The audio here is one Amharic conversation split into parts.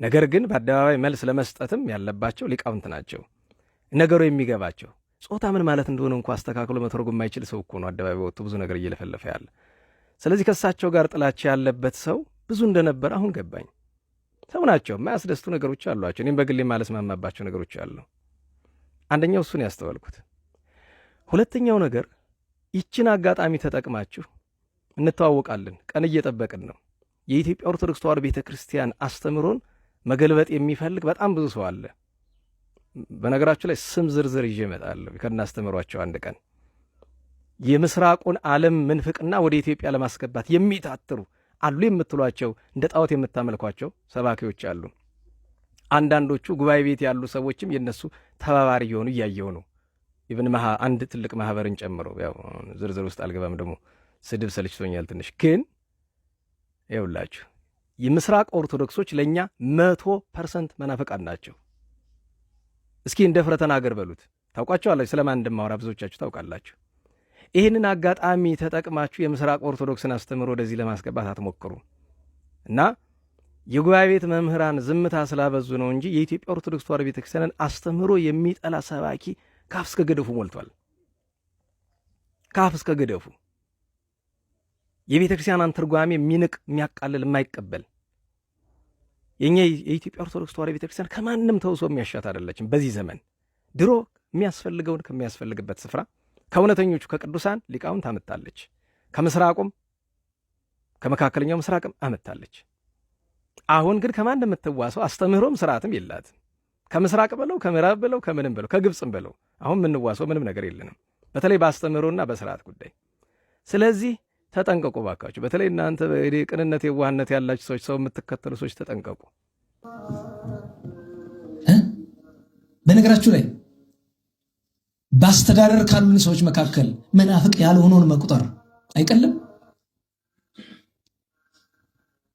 ነገር ግን በአደባባይ መልስ ለመስጠትም ያለባቸው ሊቃውንት ናቸው፣ ነገሩ የሚገባቸው። ጾታ ምን ማለት እንደሆነ እንኳ አስተካክሎ መተርጎም የማይችል ሰው እኮ ነው አደባባይ ወጥቶ ብዙ ነገር እየለፈለፈ ያለ። ስለዚህ ከእሳቸው ጋር ጥላቻ ያለበት ሰው ብዙ እንደነበረ አሁን ገባኝ። ሰው ናቸው፣ የማያስደስቱ ነገሮች አሏቸው። እኔም በግሌ ማለስማማባቸው ነገሮች አሉ። አንደኛው እሱን ያስተዋልኩት። ሁለተኛው ነገር ይችን አጋጣሚ ተጠቅማችሁ እንተዋወቃለን፣ ቀን እየጠበቅን ነው። የኢትዮጵያ ኦርቶዶክስ ተዋሕዶ ቤተ ክርስቲያን አስተምሮን መገልበጥ የሚፈልግ በጣም ብዙ ሰው አለ። በነገራችሁ ላይ ስም ዝርዝር ይዤ እመጣለሁ ከናስተምሯቸው አንድ ቀን። የምስራቁን ዓለም ምንፍቅና ወደ ኢትዮጵያ ለማስገባት የሚታትሩ አሉ የምትሏቸው እንደ ጣዖት የምታመልኳቸው ሰባኪዎች አሉ። አንዳንዶቹ ጉባኤ ቤት ያሉ ሰዎችም የነሱ ተባባሪ የሆኑ እያየው ነው። ኢቭን አንድ ትልቅ ማህበርን ጨምሮ። ያው ዝርዝር ውስጥ አልገባም፣ ደግሞ ስድብ ሰልችቶኛል ትንሽ። ግን ይኸውላችሁ የምስራቅ ኦርቶዶክሶች ለእኛ 100% መናፍቃን ናቸው። እስኪ እንደ ፍረ ተናገር በሉት። ታውቋቸዋላችሁ፣ ስለማን እንደማወራ ብዙዎቻችሁ ታውቃላችሁ። ይህንን አጋጣሚ ተጠቅማችሁ የምስራቅ ኦርቶዶክስን አስተምሮ ወደዚህ ለማስገባት አትሞክሩ እና የጉባኤ ቤት መምህራን ዝምታ ስላበዙ ነው እንጂ የኢትዮጵያ ኦርቶዶክስ ተዋሕዶ ቤተክርስቲያንን አስተምሮ የሚጠላ ሰባኪ ካፍ እስከ ገደፉ ሞልቷል። ካፍ እስከ ገደፉ የቤተክርስቲያንን ትርጓሜ የሚንቅ የሚያቃልል የማይቀበል። የኛ የኢትዮጵያ ኦርቶዶክስ ተዋሕዶ ቤተክርስቲያን ከማንም ተውሶ የሚያሻት አይደለችም። በዚህ ዘመን ድሮ የሚያስፈልገውን ከሚያስፈልግበት ስፍራ ከእውነተኞቹ ከቅዱሳን ሊቃውንት አመጣለች። ከምስራቁም ከመካከለኛው ምስራቅም አመጣለች። አሁን ግን ከማን የምትዋሰው አስተምህሮም ስርዓትም የላትም። ከምስራቅ በለው ከምዕራብ በለው ከምንም በለው ከግብፅም በለው አሁን የምንዋሰው ምንም ነገር የለንም፣ በተለይ በአስተምህሮና በስርዓት ጉዳይ። ስለዚህ ተጠንቀቁ ባካችሁ። በተለይ እናንተ ቅንነት የዋህነት ያላችሁ ሰዎች፣ ሰው የምትከተሉ ሰዎች ተጠንቀቁ። በነገራችሁ ላይ በአስተዳደር ካሉን ሰዎች መካከል መናፍቅ ያልሆነውን መቁጠር አይቀልም።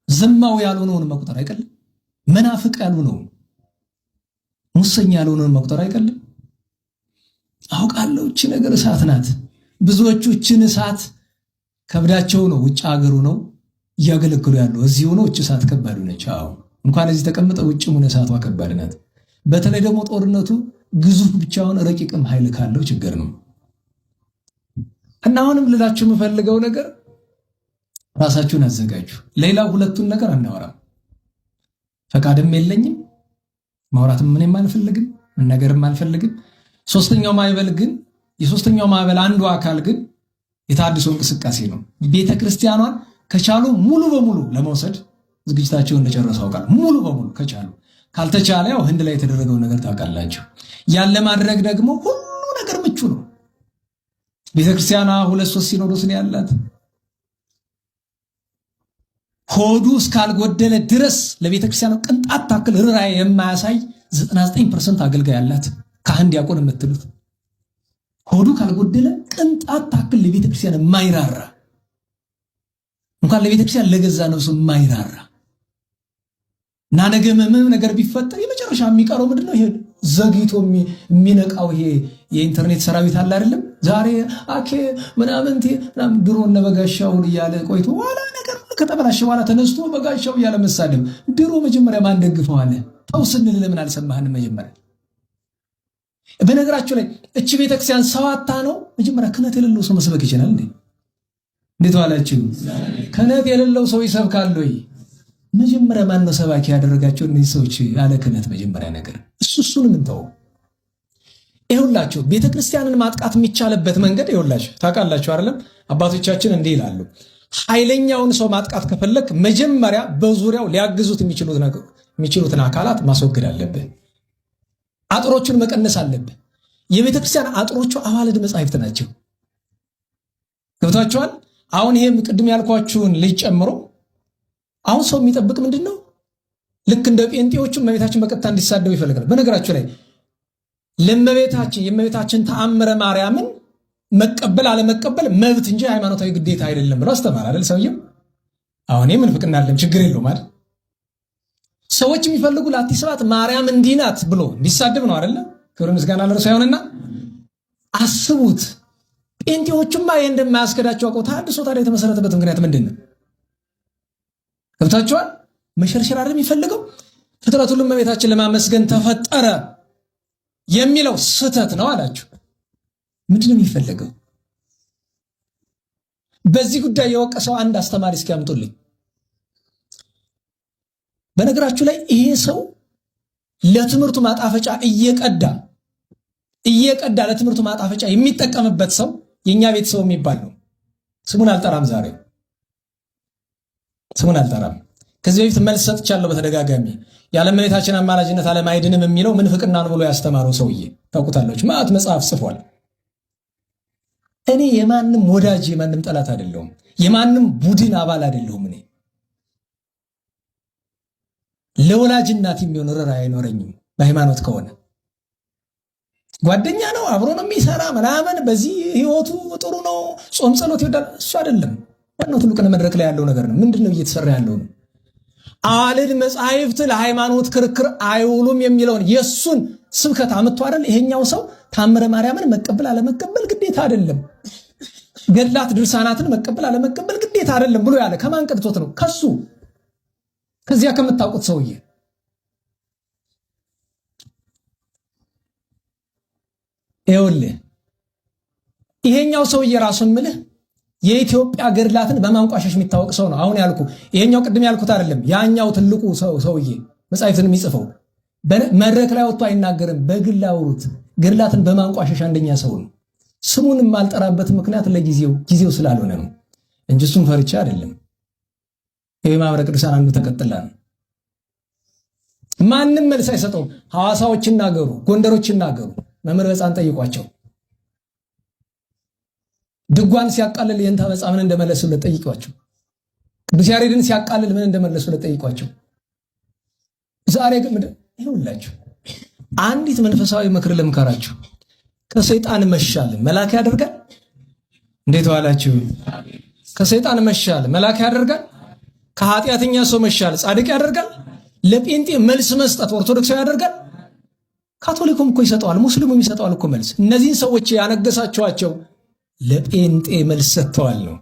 ዘማው ያልሆነውን መቁጠር አይቀልም። መናፍቅ ያልሆነውን ሙሰኛ ያልሆነውን መቁጠር አይቀልም። አውቃለሁ እቺ ነገር እሳት ናት። ብዙዎቹ እቺን እሳት ከብዳቸው ነው ውጭ ሀገሩ ነው እያገለግሉ ያለው። እዚሁ ነው እቺ እሳት ከባድ ነች። አዎ እንኳን እዚህ ተቀምጠው ውጭ ምን እሳቷ ከባድ ናት። በተለይ ደግሞ ጦርነቱ ግዙፍ ብቻውን ረቂቅም ኃይል ካለው ችግር ነው። እና አሁንም ልላችሁ የምፈልገው ነገር ራሳችሁን አዘጋጁ። ሌላ ሁለቱን ነገር አናወራም። ፈቃድም የለኝም፣ ማውራትም ምንም አልፈልግም፣ መናገርም አልፈልግም። ሶስተኛው ማዕበል ግን የሶስተኛው ማዕበል አንዱ አካል ግን የታድሶ እንቅስቃሴ ነው። ቤተ ክርስቲያኗን ከቻሉ ሙሉ በሙሉ ለመውሰድ ዝግጅታቸውን እንደጨረሱ አውቃል። ሙሉ በሙሉ ከቻሉ፣ ካልተቻለ ያው ህንድ ላይ የተደረገው ነገር ታውቃላችሁ። ያለ ማድረግ ደግሞ ሁሉ ነገር ምቹ ነው። ቤተ ክርስቲያኗ 2-3 ሲኖዶስ ነው ያላት። ሆዱ እስካልጎደለ ድረስ ለቤተ ክርስቲያኗ ቅንጣት ታክል ርራይ የማያሳይ 99% አገልጋይ ያላት ካህን ዲያቆን የምትሉት ሆዱ ካልጎደለ ቅንጣት ታክል ለቤተ ክርስቲያን የማይራራ እንኳን ለቤተ ክርስቲያን ለገዛ ነፍሱ የማይራራ እና ነገ ምንም ነገር ቢፈጠር የመጨረሻ የሚቀረው ምንድነው? ይሄ ዘግይቶ የሚነቃው ይሄ የኢንተርኔት ሰራዊት አለ አይደለም? ዛሬ አኬ ምናምንቴ ድሮ እነ በጋሻውን እያለ ቆይቶ ዋላ ነገር ከተበላሸ በኋላ ተነስቶ በጋሻው እያለ መሳደብ። ድሮ መጀመሪያ ማን ደግፈው አለ? ተው ስንል ለምን አልሰማህንም? መጀመሪያ በነገራችሁ ላይ እቺ ቤተክርስቲያን ሰዋታ ነው። መጀመሪያ ክህነት የሌለው ሰው መስበክ ይችላል እንዴ? እንዴት ዋላችሁ? ክህነት የሌለው ሰው ይሰብካል ወይ? መጀመሪያ ማን ነው ሰባኪ ያደረጋቸው እነዚህ ሰዎች ያለ ክህነት? መጀመሪያ ነገር እሱንም እንተው። ይኸውላችሁ ቤተክርስቲያንን ማጥቃት የሚቻልበት መንገድ ይኸውላችሁ ታውቃላችሁ አይደለም? አባቶቻችን እንዲህ ይላሉ፣ ኃይለኛውን ሰው ማጥቃት ከፈለክ መጀመሪያ በዙሪያው ሊያግዙት የሚችሉትን አካላት ማስወገድ አለብህ። አጥሮቹን መቀነስ አለብህ። የቤተክርስቲያን አጥሮቹ አዋልድ መጻሕፍት ናቸው። ገብታችኋል? አሁን ይሄም ቅድም ያልኳችሁን ልጅ ጨምሮ አሁን ሰው የሚጠብቅ ምንድነው? ልክ እንደ ጴንጤዎቹ እመቤታችን በቀጥታ እንዲሳደቡ ይፈልጋል። በነገራችሁ ላይ የእመቤታችን ተአምረ ማርያምን መቀበል አለመቀበል መብት እንጂ ሃይማኖታዊ ግዴታ አይደለም ብሎ አስተማር አይደል ሰውየው። አሁን ምንፍቅና አይደለም፣ ችግር የለውም አይደል? ሰዎች የሚፈልጉ ለአቲ ስብሐት ማርያም እንዲህ ናት ብሎ እንዲሳደብ ነው አይደል? ክብር ምስጋና ለእርሱ ይሁንና አስቡት። ጴንጤዎቹማ ይሄ እንደማያስከዳቸው አውቀው ተሐድሶ ታዲያ የተመሰረተበት ምክንያት ምንድን ነው? ገብታችኋል? መሸርሸር አይደል የሚፈልገው? ፍጥረት ሁሉ እመቤታችን ለማመስገን ተፈጠረ የሚለው ስህተት ነው አላችሁ። ምንድነው የሚፈለገው? በዚህ ጉዳይ የወቀሰው አንድ አስተማሪ እስኪያምጡልኝ። በነገራችሁ ላይ ይሄ ሰው ለትምህርቱ ማጣፈጫ እየቀዳ ለትምህርቱ ማጣፈጫ የሚጠቀምበት ሰው የኛ ቤተሰብ የሚባል ነው። ስሙን አልጠራም፣ ዛሬ ስሙን አልጠራም። ከዚህ በፊት መልስ ሰጥቻለሁ በተደጋጋሚ። ያለ እመቤታችን አማላጅነት ዓለም አይድንም የሚለው ምንፍቅና ነው ብሎ ያስተማረው ሰውዬ ታውቁታላችሁ። ማዕት መጽሐፍ ጽፏል። እኔ የማንም ወዳጅ የማንም ጠላት አይደለሁም፣ የማንም ቡድን አባል አይደለሁም። እኔ ለወላጅ እናት የሚሆን ርኅራኄ አይኖረኝም። በሃይማኖት ከሆነ ጓደኛ ነው፣ አብሮ ነው የሚሰራ ምናምን፣ በዚህ ህይወቱ ጥሩ ነው፣ ጾም ጸሎት ይወዳል፣ እሱ አይደለም ዋናው። ትልቅ መድረክ ላይ ያለው ነገር ነው። ምንድነው እየተሰራ ያለው ነው? አዋልድ መጻሕፍት ለሃይማኖት ክርክር አይውሉም የሚለውን የሱን ስብከት አምጥቶ አይደል ይሄኛው ሰው ታምረ ማርያምን መቀበል አለመቀበል ግዴታ አይደለም፣ ገድላት ድርሳናትን መቀበል አለመቀበል ግዴታ አይደለም ብሎ ያለ ከማን ቀድቶት ነው? ከሱ ከዚያ ከምታውቁት ሰውዬ። ይኸውልህ ይሄኛው ሰውዬ ራሱን ምልህ የኢትዮጵያ ገድላትን በማንቋሸሽ የሚታወቅ ሰው ነው። አሁን ያልኩ ይሄኛው ቅድም ያልኩት አይደለም፣ ያኛው ትልቁ ሰውዬ መጻሕፍትን የሚጽፈው መድረክ ላይ ወጥቶ አይናገርም። በግል አውሩት። ገድላትን በማንቋሸሽ አንደኛ ሰው ነው። ስሙን የማልጠራበት ምክንያት ጊዜው ስላልሆነ ነው እንጂ እሱን ፈርቻ አይደለም። ይሄ ማኅበረ ቅዱሳን አንዱ ተቀጥላ ነው። ማንም መልስ አይሰጠውም። ሐዋሳዎች ይናገሩ፣ ጎንደሮች ይናገሩ። መምህር በጻን ጠይቋቸው። ድጓን ሲያቃልል የእንታ መጻ ምን እንደመለሱለት ጠይቋቸው። ቅዱስ ያሬድን ሲያቃልል ምን እንደመለሱለት ጠይቋቸው። ዛሬ ግን ይኸውላችሁ አንዲት መንፈሳዊ ምክር ልምከራችሁ። ከሰይጣን መሻል መልአክ ያደርጋል። እንዴት ዋላችሁ? ከሰይጣን መሻል መልአክ ያደርጋል። ከኃጢአተኛ ሰው መሻል ጻድቅ ያደርጋል። ለጴንጤ መልስ መስጠት ኦርቶዶክሳዊ ያደርጋል። ካቶሊኩም እኮ ይሰጠዋል፣ ሙስሊሙም ይሰጠዋል እኮ መልስ። እነዚህን ሰዎች ያነገሳችኋቸው ለጴንጤ መልስ ሰጥተዋል ነው።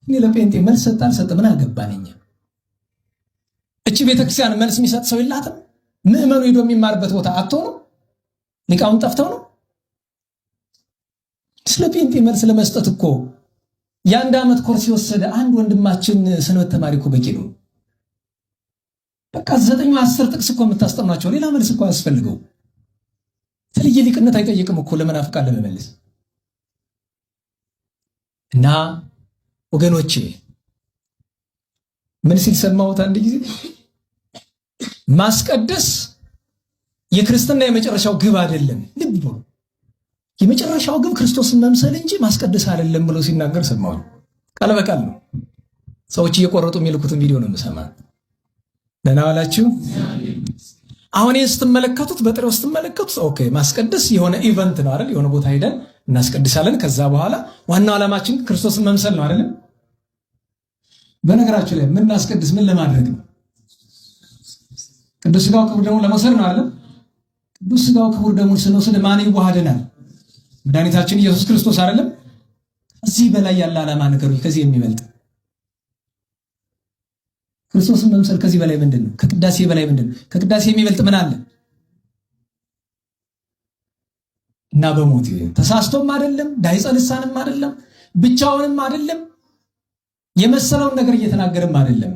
እኔ ለጴንጤ መልስ ሰጥ አልሰጥ ምን አገባኝ? እቺ ቤተክርስቲያን መልስ የሚሰጥ ሰው የላትም። ምዕመኑ ሄዶ የሚማርበት ቦታ አጥቶ ነው? ሊቃውን ጠፍተው ነው? ስለ ጴንጤ መልስ ለመስጠት እኮ የአንድ ዓመት ኮርስ የወሰደ አንድ ወንድማችን ሰንበት ተማሪ እኮ በቂ ነው። በቃ 9-10 ጥቅስ እኮ የምታስጠኗቸው ሌላ መልስ እኮ አያስፈልገው። የተለየ ሊቅነት አይጠይቅም እኮ ለመናፍቃን ለመመለስ። እና ወገኖቼ ምን ሲል ሰማሁት አንድ ጊዜ፣ ማስቀደስ የክርስትና የመጨረሻው ግብ አይደለም። ልብ በሉ፣ የመጨረሻው ግብ ክርስቶስን መምሰል እንጂ ማስቀደስ አይደለም ብሎ ሲናገር ሰማሁ። ቃል በቃል ነው። ሰዎች እየቆረጡ የሚልኩትን ቪዲዮ ነው የምሰማ። ደህና ዋላችሁ። አሁን ይህን ስትመለከቱት፣ በጥሬው ስትመለከቱት ኦኬ ማስቀደስ የሆነ ኢቨንት ነው አይደል? የሆነ ቦታ ሄደን እናስቀድሳለን። ከዛ በኋላ ዋናው ዓላማችን ክርስቶስን መምሰል ነው አይደል? በነገራችሁ ላይ የምናስቀድስ ምን ለማድረግ ነው? ቅዱስ ሥጋው ክቡር ደሙን ለመውሰድ ነው አይደል? ቅዱስ ሥጋው ክቡር ደሙን ስንወስድ ማን ይዋሃደናል? መድኃኒታችን ኢየሱስ ክርስቶስ አይደለም? እዚህ በላይ ያለ ዓላማ ነገሩ ከዚህ የሚበልጥ ክርስቶስን መምሰል ከዚህ በላይ ምንድን ነው? ከቅዳሴ በላይ ምንድን ነው? ከቅዳሴ የሚበልጥ ምን አለ? እና በሞት ተሳስቶም አይደለም፣ ዳይጸ ልሳንም አይደለም፣ ብቻውንም አይደለም፣ የመሰለውን ነገር እየተናገርም አይደለም።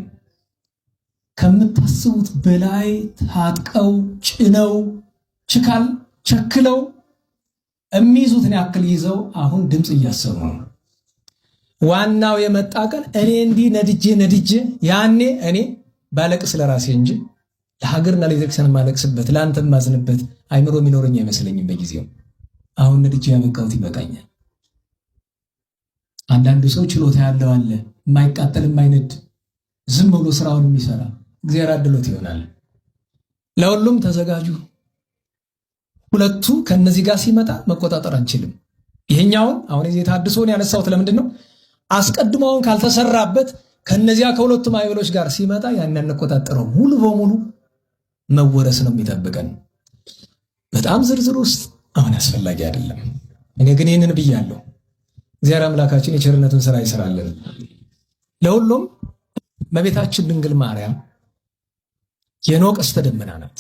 ከምታስቡት በላይ ታጥቀው ጭነው ቸክለው የሚይዙትን ያክል ይዘው አሁን ድምፅ እያሰሙ ነው። ዋናው የመጣ ቀን እኔ እንዲህ ነድጄ ያኔ እኔ ባለቅስ ለራሴ እንጂ ለሀገርና ለቤተክርስቲያን ማለቅስበት ለአንተ ማዝንበት አይምሮ የሚኖረኝ አይመስለኝም በጊዜው። አሁን ነድጄ ያበቃሁት ይበቃኛል። አንዳንዱ ሰው ችሎታ ያለው አለ፣ የማይቃጠል የማይነድ ዝም ብሎ ስራውን የሚሰራ እግዚአብሔር አድሎት ይሆናል። ለሁሉም ተዘጋጁ። ሁለቱ ከነዚህ ጋር ሲመጣ መቆጣጠር አንችልም። ይሄኛውን አሁን የዚህ ታድሶን ያነሳሁት ለምንድን ነው? አስቀድሞውን ካልተሰራበት ከነዚያ ከሁለቱ ማይበሎች ጋር ሲመጣ ያን እንቆጣጠረው ሙሉ በሙሉ መወረስ ነው የሚጠብቀን። በጣም ዝርዝር ውስጥ አሁን አስፈላጊ አይደለም። እኔ ግን ይህንን ብያለሁ። እግዚአብሔር አምላካችን የቸርነቱን ስራ ይሰራልን። ለሁሉም እመቤታችን ድንግል ማርያም የኖህ ቀስተ ደመና ናት።